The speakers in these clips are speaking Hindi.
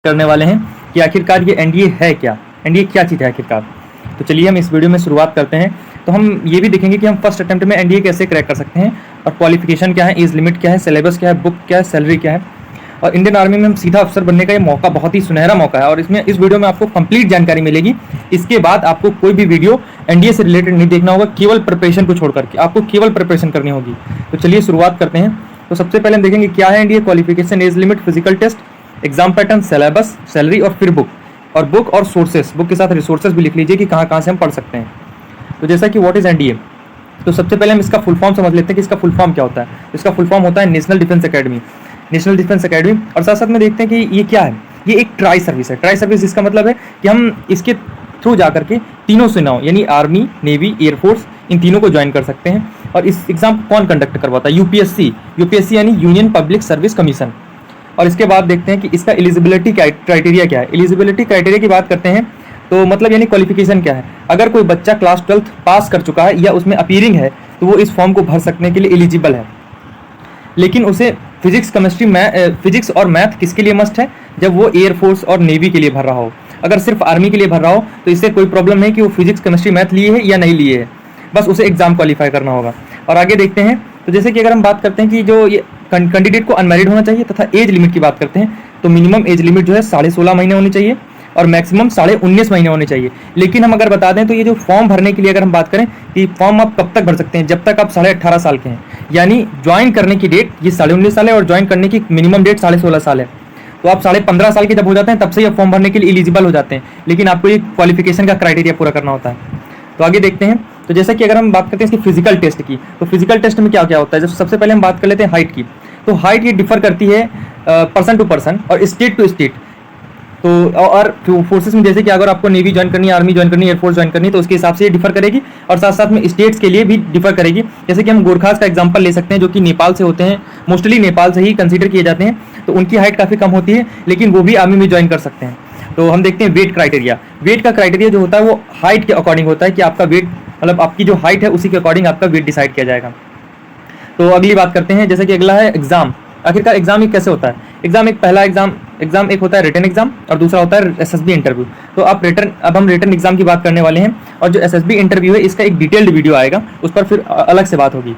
करने वाले हैं कि आखिरकार ये एनडीए है क्या, एनडीए क्या चीज़ है आखिरकार। तो चलिए हम इस वीडियो में शुरुआत करते हैं। तो हम ये भी देखेंगे कि हम फर्स्ट अटेम्प्ट में एनडीए कैसे क्रैक कर सकते हैं, और क्वालिफिकेशन क्या है, एज लिमिट क्या है, सिलेबस क्या है, बुक क्या है, सैलरी क्या है, और इंडियन आर्मी में हम सीधा अफसर बनने का ये मौका बहुत ही सुनहरा मौका है। और इस वीडियो में आपको कंप्लीट जानकारी मिलेगी। इसके बाद आपको कोई भी वीडियो एनडीए से रिलेटेड नहीं देखना होगा, केवल प्रिपरेशन को छोड़ करके आपको केवल प्रिपरेशन करनी होगी। तो चलिए शुरुआत करते हैं। तो सबसे पहले हम देखेंगे क्या है NDA, qualification, age limit, physical test, exam pattern, syllabus, salary और फिर बुक। और बुक और सोर्सेस, बुक के साथ रिसोर्सेज भी लिख लीजिए कि कहाँ कहाँ से हम पढ़ सकते हैं। तो जैसा कि व्हाट इज एनडीए, तो सबसे पहले हम इसका फुल फॉर्म समझ लेते हैं कि इसका फुल फॉर्म क्या होता है। इसका फुल फॉर्म होता है national defence academy, national defence academy. और साथ साथ में देखते हैं कि ये क्या है, ये एक ट्राई सर्विस है। ट्राई सर्विस इसका मतलब है कि हम इसके थ्रू जा करके तीनों सेनाओं यानी आर्मी, नेवी, एयरफोर्स, इन तीनों को ज्वाइन कर सकते हैं। और इस एग्जाम को कौन कंडक्ट करवाता है, यूपीएससी, यूपीएससी यानी यूनियन पब्लिक सर्विस कमीशन। और इसके बाद देखते हैं कि इसका एलिजिबिलिटी क्राइटेरिया क्या है। एलिजिबिलिटी क्राइटेरिया की बात करते हैं तो मतलब यानी क्वालिफिकेशन क्या है। अगर कोई बच्चा क्लास 12 पास कर चुका है या उसमें अपीयरिंग है तो वो इस फॉर्म को भर सकने के लिए एलिजिबल है। लेकिन उसे फिजिक्स, केमिस्ट्री, फिजिक्स और मैथ किसके लिए मस्ट है, जब वो एयरफोर्स और नेवी के लिए भर रहा हो। अगर सिर्फ आर्मी के लिए भर रहा हो तो इससे कोई प्रॉब्लम नहीं कि वो फिजिक्स, केमिस्ट्री, मैथ लिए है या नहीं लिए है, बस उसे एग्जाम क्वालिफाई करना होगा। और आगे देखते हैं तो जैसे कि अगर हम बात करते हैं कि जो ये कैंडिडेट को अनमैरिड होना चाहिए, तथा एज लिमिट की बात करते हैं तो मिनिमम एज लिमिट जो है 16.5 महीने होनी चाहिए और मैक्सिमम 19.5 महीने होने चाहिए। लेकिन हम अगर बता दें तो ये जो फॉर्म भरने के लिए अगर हम बात करें कि फॉर्म आप कब तक भर सकते हैं, जब तक आप 18.5 साल के हैं। यानी ज्वाइन करने की डेट ये 19.5 साल है और ज्वाइन करने की मिनिमम डेट 16.5 साल है। तो आप 15.5 साल के जब हो जाते हैं तब से ये फॉर्म भरने के लिए एलिजिबल हो जाते हैं। लेकिन आपको ये क्वालिफिकेशन का क्राइटेरिया पूरा करना होता है। तो आगे देखते हैं तो जैसा कि अगर हम बात करते हैं इसकी फिजिकल टेस्ट की, तो फिजिकल टेस्ट में क्या क्या होता है। जैसे सबसे पहले हम बात कर लेते हैं हाइट की। तो हाइट ये डिफर करती है पर्सन टू पर्सन और स्टेट टू स्टेट। तो और फोर्सेस में जैसे कि अगर आपको नेवी ज्वाइन करनी है, आर्मी ज्वाइन करनी है, एयरफोर्स ज्वाइन करनी है तो उसके हिसाब से ये डिफर करेगी। और साथ साथ में स्टेट्स के लिए भी डिफर करेगी। जैसे कि हम गोरखास का एग्जांपल ले सकते हैं जो कि नेपाल से होते हैं, मोस्टली नेपाल से ही कंसीडर किए जाते हैं। तो उनकी हाइट काफ़ी कम होती है लेकिन वो भी आर्मी में ज्वाइन कर सकते हैं। तो हम देखते हैं वेट क्राइटेरिया। वेट का क्राइटेरिया जो होता है वो हाइट के अकॉर्डिंग होता है कि आपका वेट मतलब आपकी जो हाइट है उसी के अकॉर्डिंग आपका वेट डिसाइड किया जाएगा। तो अगली बात करते हैं जैसे कि अगला है एग्जाम। आखिरकार एग्जाम एक कैसे होता है। एग्जाम एक पहला एग्जाम एक होता है रिटन एग्जाम और दूसरा होता है एसएसबी इंटरव्यू। तो अब हम रिटन एग्जाम की बात करने वाले हैं। और जो एसएसबी इंटरव्यू है इसका एक डिटेल्ड वीडियो आएगा, उस पर फिर अलग से बात होगी।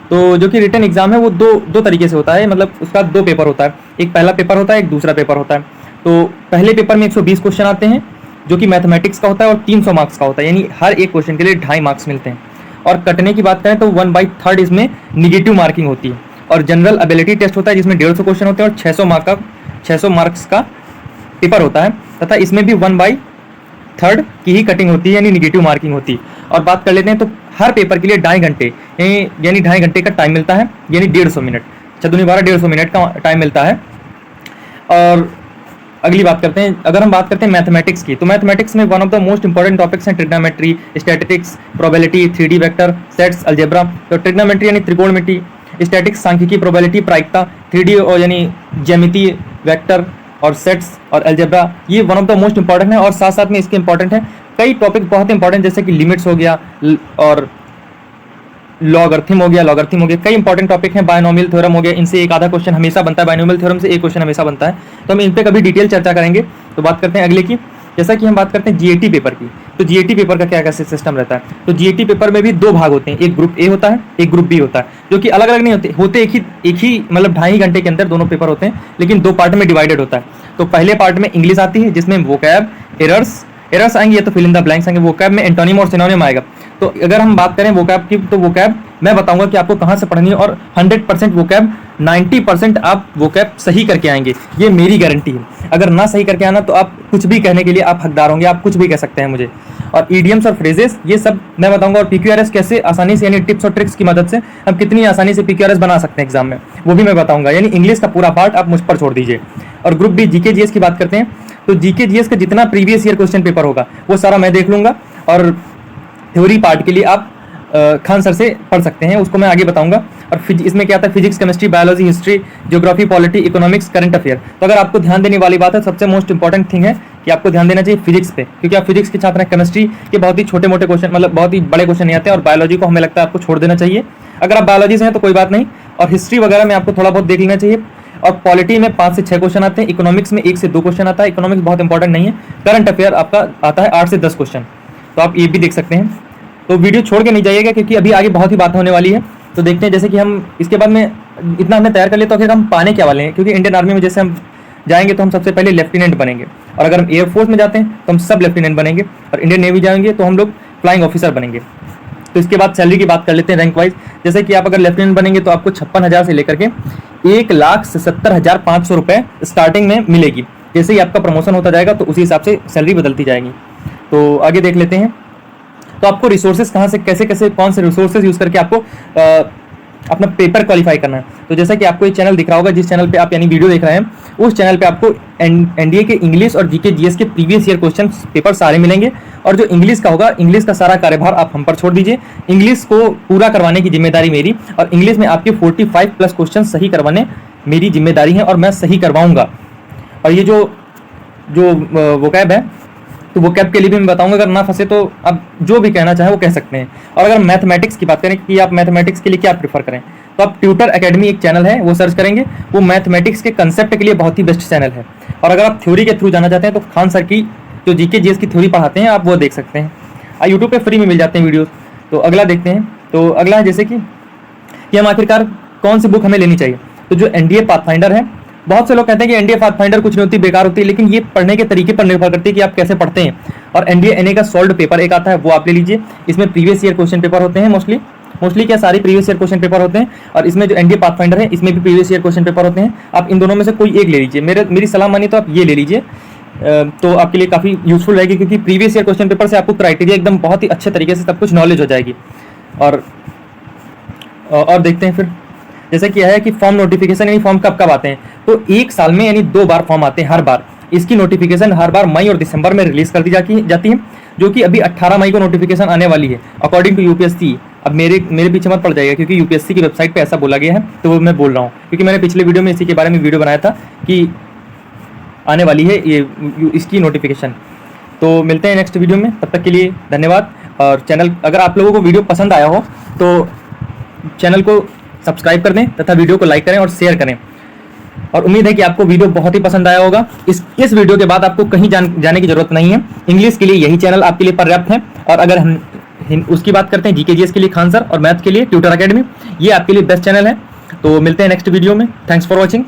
तो जो कि रिटन एग्जाम है वो दो तरीके से होता है, मतलब उसका 2 पेपर होता है। एक पहला पेपर होता है, एक दूसरा पेपर होता है। तो पहले पेपर में 120 क्वेश्चन आते हैं जो कि मैथमेटिक्स का होता है और 300 मार्क्स का होता है, यानी हर एक क्वेश्चन के लिए 2.5 मार्क्स मिलते हैं। और कटने की बात करें तो 1/3 इसमें निगेटिव मार्किंग होती है। और जनरल एबिलिटी टेस्ट होता है जिसमें 150 क्वेश्चन होते हैं और 600 मार्क्स का पेपर होता है। तथा इसमें भी 1/3 की ही कटिंग होती है यानी निगेटिव मार्किंग होती है। और बात कर लेते हैं तो हर पेपर के लिए 2.5 घंटे यानी 2.5 घंटे का टाइम मिलता है, यानी 150 मिनट, 150 मिनट का टाइम मिलता है। और अगली बात करते हैं, अगर हम बात करते हैं मैथमेटिक्स की, तो मैथमेटिक्स में one of the most important topics हैं trigonometry, statistics, probability, 3D vector, sets, algebra. तो ट्रिग्नोमेट्री यानी त्रिकोणमिति, स्टैटिक्स सांख्यिकी, प्रोबेबिलिटी प्रायिकता, 3D और यानी ज्यामिति, वेक्टर और सेट्स और अलजेब्रा, ये one of the most important है। और साथ साथ में इसके इंपॉर्टेंट है कई टॉपिक बहुत इंपॉर्टेंट जैसे कि लिमिट्स हो गया और लॉगरिथम हो गया, कई इंपॉर्टेंट टॉपिक हैं। बायनोमियल थ्योरम हो गया, इनसे एक आधा क्वेश्चन हमेशा बनता है, बायनोमियल थ्योरम से एक क्वेश्चन हमेशा बनता है। तो हम इन पे कभी डिटेल चर्चा करेंगे। तो बात करते हैं अगले की, जैसा कि हम बात करते हैं जीएटी पेपर की। तो जीएटी पेपर का क्या कैसे सिस्टम रहता है। तो जीएटी पेपर में भी 2 भाग होते हैं, एक ग्रुप ए होता है, एक ग्रुप बी होता है, जो कि अलग अलग नहीं होते एक ही मतलब 2.5 घंटे के अंदर दोनों पेपर होते हैं, लेकिन 2 पार्ट में डिवाइडेड होता है। तो पहले पार्ट में इंग्लिश आती है जिसमें वोकैब, एरर्स आएंगे या तो फिल इन द ब्लैंक्स आएंगे। वोकैब में एंटोनिम और सिनोनिम आएगा। तो अगर हम बात करें वोकैब की तो वोकैब मैं बताऊंगा कि आपको कहाँ से पढ़नी है और 100% वोकैब 90% आप वोकैब सही करके आएंगे, ये मेरी गारंटी है। अगर ना सही करके आना तो आप कुछ भी कहने के लिए आप हकदार होंगे, आप कुछ भी कह सकते हैं मुझे। और ईडियम्स और फ्रेजेस ये सब मैं बताऊंगा। और पीक्यूआरएस कैसे आसानी से यानी टिप्स और ट्रिक्स की मदद से हम कितनी आसानी से पीक्यूआरएस बना सकते हैं एग्जाम में, वो भी मैं बताऊंगा। यानी इंग्लिश का पूरा पार्ट आप मुझ पर छोड़ दीजिए। और ग्रुप बी जीके जीएस की बात करते हैं तो जीके जीएस का जितना प्रीवियस ईयर क्वेश्चन पेपर होगा वो सारा मैं देख लूंगा। और थ्योरी पार्ट के लिए आप खान सर से पढ़ सकते हैं, उसको मैं आगे बताऊंगा। और इसमें क्या आता है physics, chemistry, biology, history, geography, polity, economics, current affair. तो अगर आपको ध्यान देने वाली बात है, सबसे मोस्ट इंपॉर्टेंट थिंग है कि आपको ध्यान देना चाहिए फिजिक्स पे, क्योंकि आप फिजिक्स के छात्र हैं। केमिस्ट्री के बहुत ही छोटे मोटे क्वेश्चन मतलब बहुत ही बड़े क्वेश्चन नहीं आते हैं। और बायोलॉजी को हमें लगता है आपको छोड़ देना चाहिए अगर आप बायोलॉजी से हैं तो कोई बात नहीं। और हिस्ट्री वगैरह में आपको थोड़ा बहुत देख लेना चाहिए। और पॉलिटी में 5 से 6 क्वेश्चन आते हैं, इकोनॉमिक्स में 1 से 2 क्वेश्चन आता है, इकोनॉमिक्स बहुत इंपॉर्टेंट नहीं है, करंट अफेयर आपका आता है 8 से 10 क्वेश्चन, तो आप ये भी देख सकते हैं। तो वीडियो छोड़ के नहीं जाइएगा क्योंकि अभी आगे बहुत ही बात होने वाली है। तो देखते हैं, जैसे कि हम इसके बाद में इतना हमने तैयार कर लिया, तो आखिर हम पाने क्या वाले हैं, क्योंकि इंडियन आर्मी में जैसे हम जाएंगे तो हम सबसे पहले लेफ्टिनेंट बनेंगे, और अगर हम एयरफोर्स में जाते हैं तो हम सब लेफ्टिनेंट बनेंगे, और इंडियन नेवी जाएंगे तो हम लोग फ्लाइंग ऑफिसर बनेंगे। तो इसके बाद सैलरी की बात कर लेते हैं रैंक वाइज। जैसे कि आप अगर लेफ्टिनेंट बनेंगे तो आपको 56,000 से लेकर के 1,70,500 रुपये स्टार्टिंग में मिलेगी। जैसे ही आपका प्रमोशन होता जाएगा तो उसी हिसाब से सैलरी बदलती जाएगी। तो आगे देख लेते हैं। तो आपको रिसोर्सेज कहाँ से, कैसे कैसे, कौन से रिसोर्सेज यूज़ करके आपको अपना पेपर क्वालिफाई करना है। तो जैसा कि आपको ये चैनल दिख रहा होगा, जिस चैनल पे आप यानी वीडियो देख रहे हैं, उस चैनल पे आपको एनडीए के इंग्लिश और जीके जीएस के प्रीवियस ईयर क्वेश्चन पेपर सारे मिलेंगे। और जो इंग्लिश का होगा, इंग्लिश का सारा कार्यभार आप हम पर छोड़ दीजिए, इंग्लिश को पूरा करवाने की जिम्मेदारी मेरी, और इंग्लिश में आपके 45 प्लस क्वेश्चन सही करवाने मेरी जिम्मेदारी है, और मैं सही करवाऊंगा। और ये जो वोकैब है, तो वो कैब के लिए भी मैं बताऊंगा, अगर ना फंसे तो आप जो भी कहना चाहें वो कह सकते हैं। और अगर मैथमेटिक्स की बात करें कि आप मैथमेटिक्स के लिए क्या प्रेफर करें, तो आप ट्यूटर एकेडमी एक चैनल है, वो सर्च करेंगे, वो मैथमेटिक्स के कंसेप्ट के लिए बहुत ही बेस्ट चैनल है। और अगर आप थ्योरी के थ्रू जाना चाहते हैं तो खान सर की जो जीके जीएस की थ्योरी पढ़ाते हैं, आप वो देख सकते हैं। यूट्यूब पे फ्री में मिल जाते हैं वीडियोस। तो अगला देखते हैं। तो अगला है जैसे कि हम आखिरकार कौन सी बुक हमें लेनी चाहिए। तो जो एनडीए पाथफाइंडर है, बहुत से लोग कहते हैं कि एनडीए पाथफाइंडर कुछ नहीं होती, बेकार होती है, लेकिन ये पढ़ने के तरीके पर निर्भर करती है कि आप कैसे पढ़ते हैं। और एनडीए एनए का सॉल्व पेपर एक आता है, वो आप ले लीजिए। इसमें प्रीवियस ईयर क्वेश्चन पेपर होते हैं, मोस्टली क्या सारी प्रीवियस ईयर क्वेश्चन पेपर होते हैं। और इसमें जो एनडीए पाथफाइंडर है, इसमें भी प्रीवियस ईयर क्वेश्चन पेपर होते हैं। आप इन दोनों में से कोई एक ले लीजिए। मेरी सलाह मानिए तो आप ये ले लीजिए, तो आपके लिए काफ़ी यूजफुल रहेगी, क्योंकि प्रीवियस ईयर क्वेश्चन पेपर से आपको क्राइटेरिया एकदम बहुत ही अच्छे तरीके से सब कुछ नॉलेज हो जाएगी। और देखते हैं फिर, जैसे कि है कि फॉर्म नोटिफिकेशन, यानी फॉर्म कब कब आते हैं। तो 1 साल में यानी 2 बार फॉर्म आते हैं हर बार। इसकी नोटिफिकेशन हर बार मई और दिसंबर में रिलीज कर दी जाती है, जो कि अभी 18 मई को नोटिफिकेशन आने वाली है अकॉर्डिंग टू यूपीएससी। अब मेरे पीछे मत पड़ जाएगा, क्योंकि यूपीएससी की वेबसाइट पे ऐसा बोला गया है, तो वो मैं बोल रहा हूँ, क्योंकि मैंने पिछले वीडियो में इसी के बारे में वीडियो बनाया था कि आने वाली है ये इसकी नोटिफिकेशन। तो मिलते हैं नेक्स्ट वीडियो में, तब तक के लिए धन्यवाद। और चैनल, अगर आप लोगों को वीडियो पसंद आया हो तो चैनल को सब्सक्राइब कर दें तथा वीडियो को लाइक करें और शेयर करें। और उम्मीद है कि आपको वीडियो बहुत ही पसंद आया होगा। इस वीडियो के बाद आपको कहीं जाने की जरूरत नहीं है। इंग्लिश के लिए यही चैनल आपके लिए पर्याप्त है। और अगर हम उसकी बात करते हैं जीके जीएस के लिए खान सर, और मैथ के लिए ट्यूटर एकेडमी, ये आपके लिए बेस्ट चैनल है। तो मिलते हैं नेक्स्ट वीडियो में। Thanks for watching.